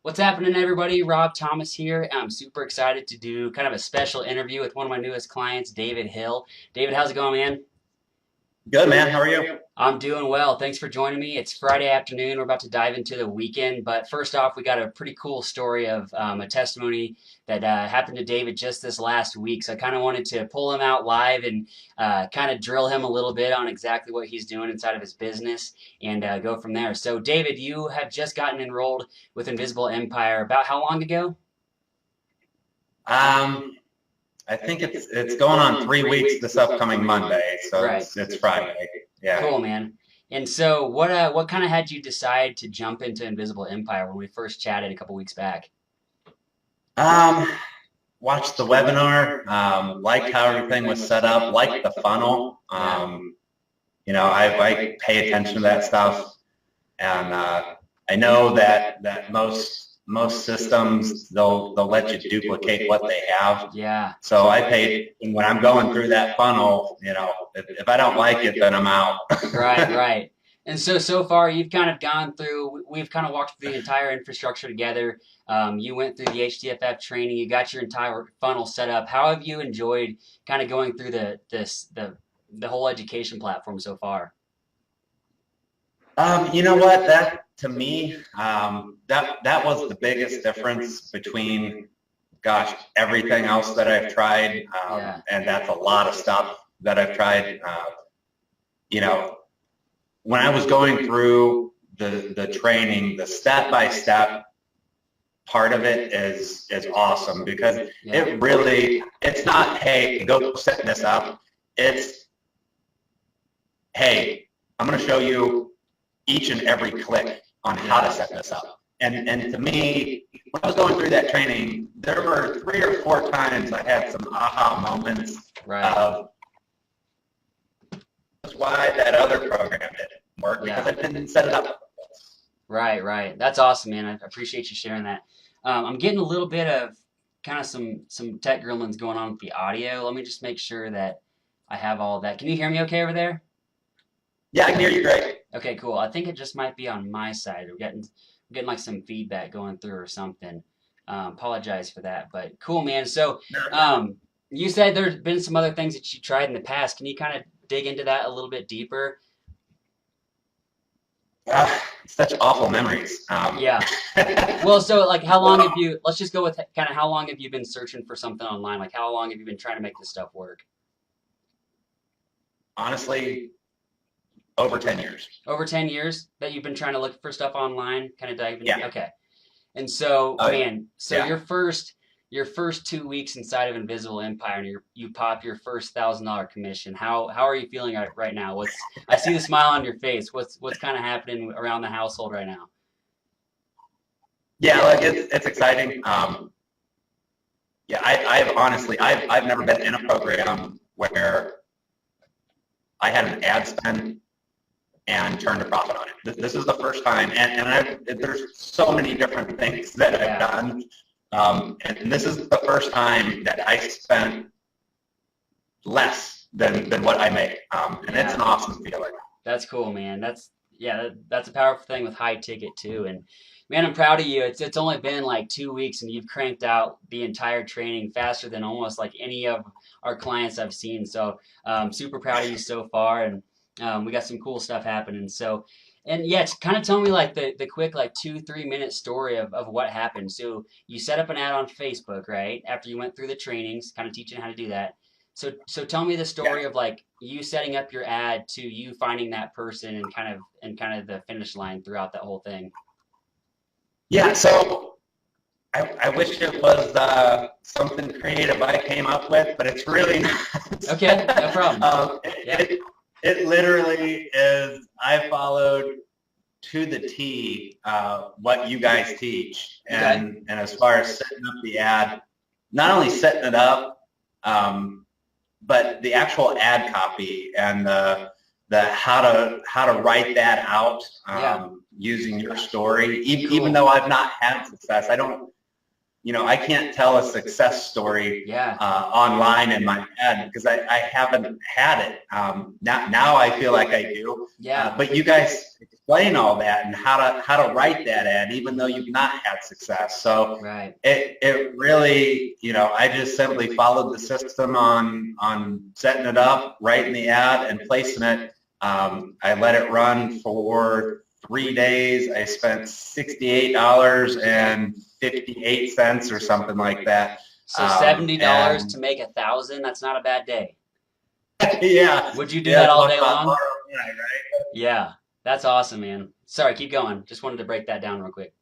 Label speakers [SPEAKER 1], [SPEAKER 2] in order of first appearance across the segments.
[SPEAKER 1] What's happening, everybody? Rob Thomas here. I'm super excited to do kind of a special interview with one of my newest clients, David Hill. David, how's it going, man?
[SPEAKER 2] Good, man. How are you?
[SPEAKER 1] I'm doing well. Thanks for joining me. It's Friday afternoon. We're about to dive into the weekend. But first off, we got a pretty cool story of a testimony that happened to David just this last week. So I kind of wanted to pull him out live and kind of drill him a little bit on exactly what he's doing inside of his business and go from there. So, David, you have just gotten enrolled with Invisible Empire about how long ago?
[SPEAKER 2] Um, I think it's going on 3 weeks this upcoming Monday, so
[SPEAKER 1] Right.
[SPEAKER 2] it's Friday. Yeah.
[SPEAKER 1] Cool, man. And so, what kind of had you decide to jump into Invisible Empire when we first chatted a couple weeks back?
[SPEAKER 2] Um, Watched the webinar. Liked how everything was set up. Liked the funnel. I pay attention to that stuff, and I know that most systems they'll let you duplicate what they have.
[SPEAKER 1] Yeah.
[SPEAKER 2] So I pay, and when I'm going through that funnel, if I don't like it, then I'm out.
[SPEAKER 1] Right, right. And so far, you've kind of gone through. We've kind of walked through the entire infrastructure together. You went through the HDFF training. You got your entire funnel set up. How have you enjoyed kind of going through the whole education platform so far?
[SPEAKER 2] You know what? That to me, that was the biggest difference between, gosh, everything else that I've tried,
[SPEAKER 1] Yeah.
[SPEAKER 2] and that's a lot of stuff that I've tried. You know, when I was going through the training, the step-by-step part of it is awesome because
[SPEAKER 1] Yeah.
[SPEAKER 2] it's not, hey, go set this up. It's, hey, I'm going to show you each and every click on how to set this up. And to me, when I was going through that training, there were 3 or 4 times I had some aha moments
[SPEAKER 1] Right.
[SPEAKER 2] of that's why that other program didn't work because
[SPEAKER 1] Yeah.
[SPEAKER 2] I didn't set it up.
[SPEAKER 1] Right, right. That's awesome, man. I appreciate you sharing that. I'm getting a little bit of kind of some tech gremlins going on with the audio. Let me just make sure that I have all that. Can you hear me okay over there?
[SPEAKER 2] Yeah, I can hear you great.
[SPEAKER 1] Okay, cool. I think it just might be on my side. We're getting like some feedback going through or something. Apologize for that, but cool, man. So, you said there's been some other things that you tried in the past. Can you kind of dig into that a little bit deeper?
[SPEAKER 2] Such awful memories.
[SPEAKER 1] Yeah. Well, so like, how long have you? Let's just go with kind of how long have you been searching for something online? Like, how long have you been trying to make this stuff work?
[SPEAKER 2] Honestly, over 10 years.
[SPEAKER 1] Over 10 years that you've been trying to look for stuff online, kind of diving in?
[SPEAKER 2] Yeah.
[SPEAKER 1] Okay. And so,
[SPEAKER 2] Oh,
[SPEAKER 1] man, so
[SPEAKER 2] yeah.
[SPEAKER 1] your first 2 weeks inside of Invisible Empire, and you pop your first $1,000 commission. How are you feeling right now? I see the smile on your face. What's kind of happening around the household right now?
[SPEAKER 2] Yeah, like it's exciting. Yeah, I've honestly, I've never been in a program where I had an ad spend and turned a profit on it. This is the first time, and there's so many different things that I've
[SPEAKER 1] Yeah.
[SPEAKER 2] done, and this is the first time that I spent less than what I make, and it's
[SPEAKER 1] Yeah.
[SPEAKER 2] an awesome feeling.
[SPEAKER 1] That's cool, man. That's a powerful thing with high ticket too. And man, I'm proud of you. It's only been like 2 weeks and you've cranked out the entire training faster than almost like any of our clients I've seen. So super proud of you so far, and we got some cool stuff happening. So and yeah, kind of tell me like the quick like 2-3 minute story of what happened. So you set up an ad on Facebook, right? After you went through the trainings, kind of teaching how to do that. So tell me the
[SPEAKER 2] Yeah,
[SPEAKER 1] story of like you setting up your ad to you finding that person and kind of the finish line throughout that whole thing.
[SPEAKER 2] yeah. So I wish it was something creative I came up with, but it's really not.
[SPEAKER 1] Okay, no problem. Yeah,
[SPEAKER 2] It literally is. I followed to the T what you guys teach,
[SPEAKER 1] okay.
[SPEAKER 2] and as far as setting up the ad, not only setting it up, but the actual ad copy and the how to write that out
[SPEAKER 1] Yeah,
[SPEAKER 2] using your story. Even
[SPEAKER 1] cool.
[SPEAKER 2] though I've not had success, I don't. I can't tell a success story
[SPEAKER 1] Yeah,
[SPEAKER 2] online in my head because I haven't had it. Now I feel like I do.
[SPEAKER 1] yeah,
[SPEAKER 2] But you guys explain all that and how to write that ad, even though you've not had success. So
[SPEAKER 1] Right.
[SPEAKER 2] it really, I just simply followed the system on setting it up, writing the ad, and placing it. I let it run for 3 days. I spent $68.58 or something like that.
[SPEAKER 1] So $70
[SPEAKER 2] And
[SPEAKER 1] to make 1,000, that's not a bad day.
[SPEAKER 2] yeah,
[SPEAKER 1] Would you do
[SPEAKER 2] yeah,
[SPEAKER 1] that all
[SPEAKER 2] talk
[SPEAKER 1] day
[SPEAKER 2] about
[SPEAKER 1] long?
[SPEAKER 2] ROI, right?
[SPEAKER 1] Yeah, that's awesome, man. Sorry, keep going. Just wanted to break that down real quick.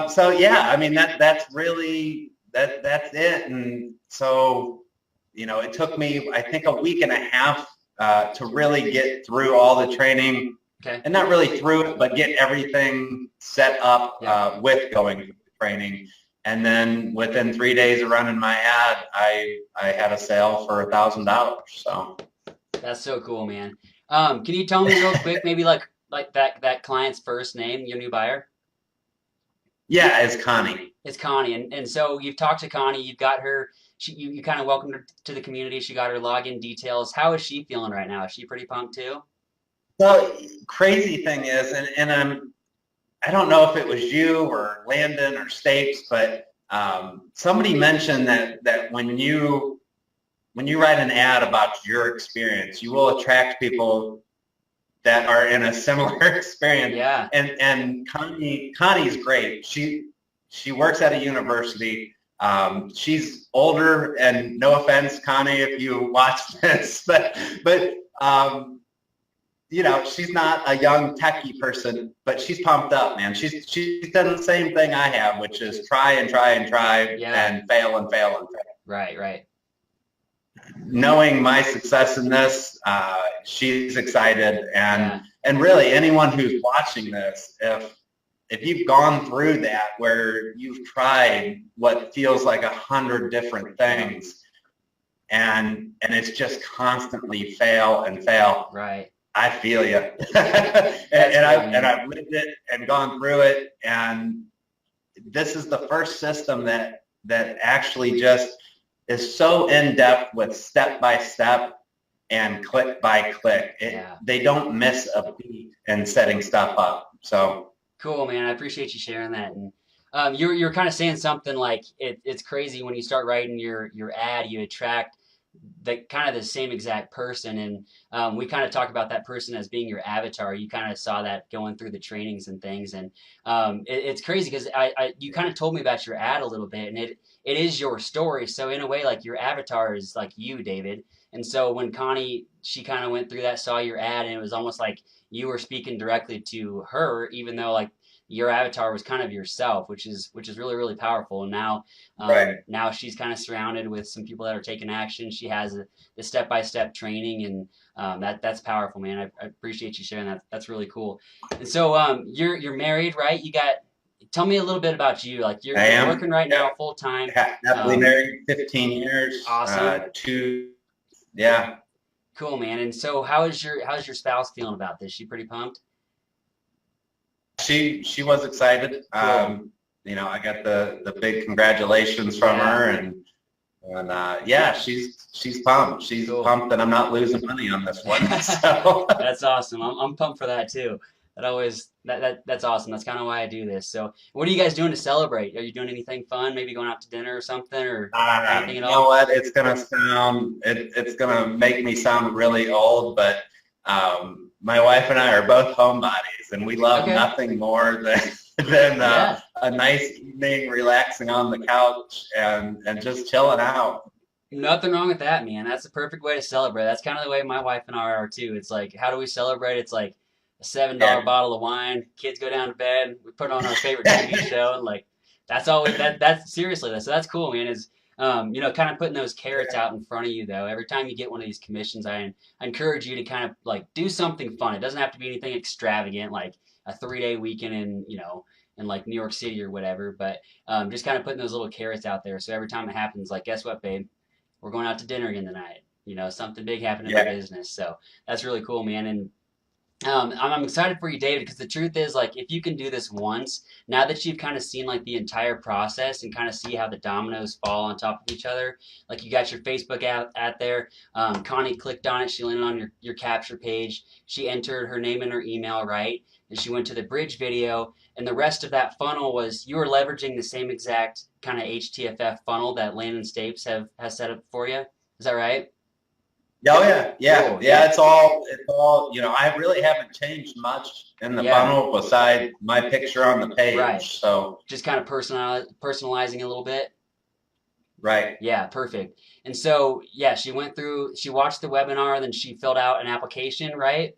[SPEAKER 2] So yeah, I mean that's really that's it. And so it took me I think a week and a half to really get through all the training,
[SPEAKER 1] Okay.
[SPEAKER 2] and not really through it, but get everything set up
[SPEAKER 1] Yeah.
[SPEAKER 2] with going through the training. And then within 3 days of running my ad, I had a sale for $1,000. So
[SPEAKER 1] That's so cool, man. Can you tell me real quick, maybe like that client's first name, your new buyer?
[SPEAKER 2] yeah, it's Connie.
[SPEAKER 1] It's Connie, and so you've talked to Connie, you've got her. You kind of welcomed her to the community. She got her login details. How is she feeling right now? Is she pretty pumped too?
[SPEAKER 2] So crazy thing is, and I don't know if it was you or Landon or Stapes, but somebody mentioned that when you write an ad about your experience, you will attract people that are in a similar experience.
[SPEAKER 1] Yeah.
[SPEAKER 2] And Connie's great. She works at a university. She's older, and no offense, Connie, if you watch this, but she's not a young techie person, but she's pumped up, man. She's done the same thing I have, which is try and try and try
[SPEAKER 1] Yeah.
[SPEAKER 2] and fail and fail and fail.
[SPEAKER 1] Right. Right.
[SPEAKER 2] Knowing my success in this, she's excited,
[SPEAKER 1] Yeah.
[SPEAKER 2] and really anyone who's watching this, if you've gone through that where you've tried what feels like 100 different things, and it's just constantly fail and fail.
[SPEAKER 1] Right.
[SPEAKER 2] I feel you, and I've lived it and gone through it, and this is the first system that actually just is so in depth with step by step and click by click. They don't miss a beat in setting stuff up. So
[SPEAKER 1] cool, man. I appreciate you sharing that. And you're kind of saying something like it's crazy when you start writing your ad, you attract the kind of the same exact person. And we kind of talk about that person as being your avatar. You kind of saw that going through the trainings and things. And it's crazy because you kind of told me about your ad a little bit, and it is your story. So in a way, like your avatar is like you, David. And so when Connie, she kind of went through that, saw your ad, and it was almost like you were speaking directly to her, even though like your avatar was kind of yourself, which is really really powerful. And now
[SPEAKER 2] right.
[SPEAKER 1] now she's kind of surrounded with some people that are taking action. She has the step by step training, and that's powerful, man. I appreciate you sharing that. That's really cool. And so you're married, right? Tell me a little bit about you. Like you're working right now full time.
[SPEAKER 2] Happily married, 15 years.
[SPEAKER 1] Awesome.
[SPEAKER 2] Yeah.
[SPEAKER 1] Cool, man. And so how's your spouse feeling about this? She pretty pumped?
[SPEAKER 2] She was excited.
[SPEAKER 1] Cool.
[SPEAKER 2] I got the big congratulations from her, and yeah, she's pumped. She's pumped that I'm not losing money on this one. So
[SPEAKER 1] that's awesome. I'm pumped for that too. That's awesome. That's kind of why I do this. So, what are you guys doing to celebrate? Are you doing anything fun? Maybe going out to dinner or something, or anything at all?
[SPEAKER 2] You know what? It's gonna make me sound really old, but my wife and I are both homebodies, and we love nothing more than a nice evening, relaxing on the couch and just chilling out.
[SPEAKER 1] Nothing wrong with that, man. That's the perfect way to celebrate. That's kind of the way my wife and I are too. It's like, how do we celebrate? It's like a $7 bottle of wine. Kids go down to bed. We put on our favorite TV show, and like that's all. That's seriously. So that's cool, man. Is kind of putting those carrots out in front of you though. Every time you get one of these commissions, I encourage you to kind of like do something fun. It doesn't have to be anything extravagant, like a 3-day weekend in like New York City or whatever. But just kind of putting those little carrots out there. So every time it happens, like, guess what, babe? We're going out to dinner again tonight. Something big happened in the business. So that's really cool, man. And I'm excited for you, David, because the truth is, like, if you can do this once, now that you've kind of seen like the entire process and kind of see how the dominoes fall on top of each other, like you got your Facebook out there. Connie clicked on it. She landed on your capture page. She entered her name and her email, right? and she went to the bridge video, and the rest of that funnel was you were leveraging the same exact kind of HTFF funnel that Landon Stapes has set up for you. Is that right?
[SPEAKER 2] Oh yeah.
[SPEAKER 1] Cool.
[SPEAKER 2] Yeah.
[SPEAKER 1] Yeah.
[SPEAKER 2] It's all. I really haven't changed much in the
[SPEAKER 1] Yeah.
[SPEAKER 2] funnel besides my picture on the page.
[SPEAKER 1] Right.
[SPEAKER 2] So
[SPEAKER 1] Just kind of personalizing a little bit.
[SPEAKER 2] right.
[SPEAKER 1] Yeah, perfect. And so, yeah, she watched the webinar, then she filled out an application, right?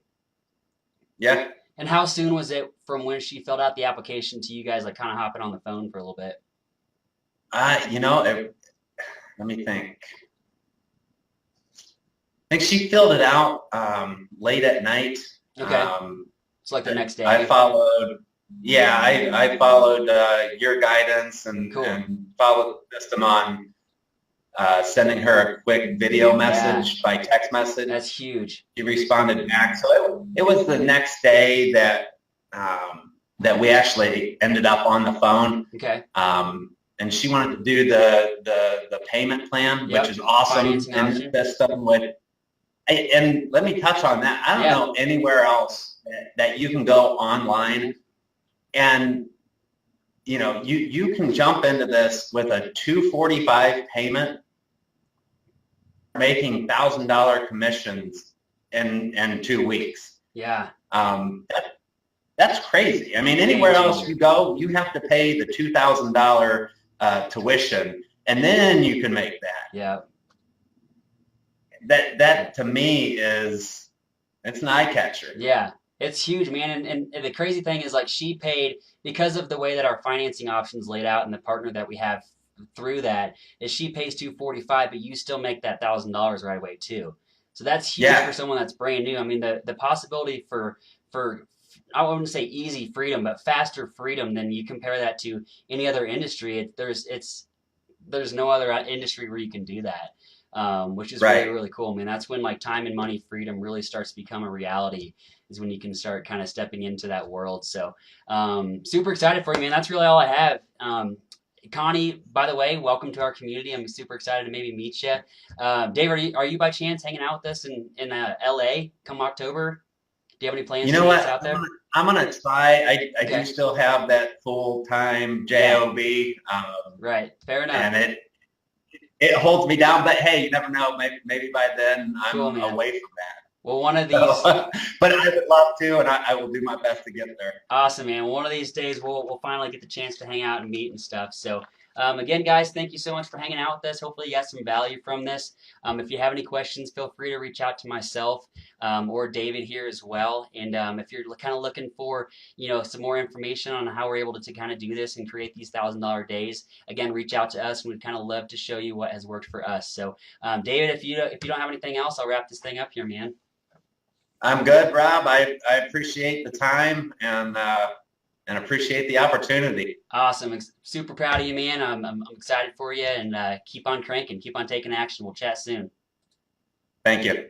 [SPEAKER 2] Yeah.
[SPEAKER 1] And how soon was it from when she filled out the application to you guys like kind of hopping on the phone for a little bit?
[SPEAKER 2] Let me think. I think she filled it out late at night.
[SPEAKER 1] Okay. It's like the next day.
[SPEAKER 2] I followed. Yeah, I followed your guidance and followed the system on sending her a quick video message by text message.
[SPEAKER 1] That's huge.
[SPEAKER 2] She responded back. So it was the next day that we actually ended up on the phone.
[SPEAKER 1] Okay.
[SPEAKER 2] And she wanted to do the payment plan, which is awesome in the system. And let me touch on that. I don't know anywhere else that you can go online and you can jump into this with a $245 payment, making $1,000 commissions in 2 weeks.
[SPEAKER 1] Yeah.
[SPEAKER 2] That's crazy. I mean, anywhere else you go, you have to pay the $2,000 tuition, and then you can make that.
[SPEAKER 1] Yeah.
[SPEAKER 2] That to me it's an eye catcher.
[SPEAKER 1] Yeah. It's huge, man. And the crazy thing is like she paid because of the way that our financing options laid out and the partner that we have through that is she pays $245, but you still make that $1,000 right away too. So that's huge for someone that's brand new. I mean, the possibility for I wouldn't say easy freedom, but faster freedom than you compare that to any other industry. There's no other industry where you can do that, which is really, really cool. I mean, that's when like time and money freedom really starts to become a reality is when you can start kind of stepping into that world. So super excited for you, man. That's really all I have. Connie, by the way, welcome to our community. I'm super excited to maybe meet you. Dave, are you by chance hanging out with us in LA come October? Do you have any plans to meet us out there?
[SPEAKER 2] I'm gonna try. I do still have that full-time job.
[SPEAKER 1] Right, fair enough.
[SPEAKER 2] And it holds me down, but hey, you never know. Maybe by then I'm away from that.
[SPEAKER 1] Well, one of these,
[SPEAKER 2] but I would love to, and I will do my best to get there.
[SPEAKER 1] Awesome, man. Well, one of these days we'll finally get the chance to hang out and meet and stuff. So, again, guys, thank you so much for hanging out with us. Hopefully, you got some value from this. If you have any questions, feel free to reach out to myself or David here as well. And if you're kind of looking for some more information on how we're able to kind of do this and create these $1,000 days, again, reach out to us, and we'd kind of love to show you what has worked for us. So, David, if you don't have anything else, I'll wrap this thing up here, man.
[SPEAKER 2] I'm good, Rob. I appreciate the time and appreciate the opportunity.
[SPEAKER 1] Awesome. Super proud of you, man. I'm excited for you, and keep on cranking, keep on taking action. We'll chat soon.
[SPEAKER 2] Thank you.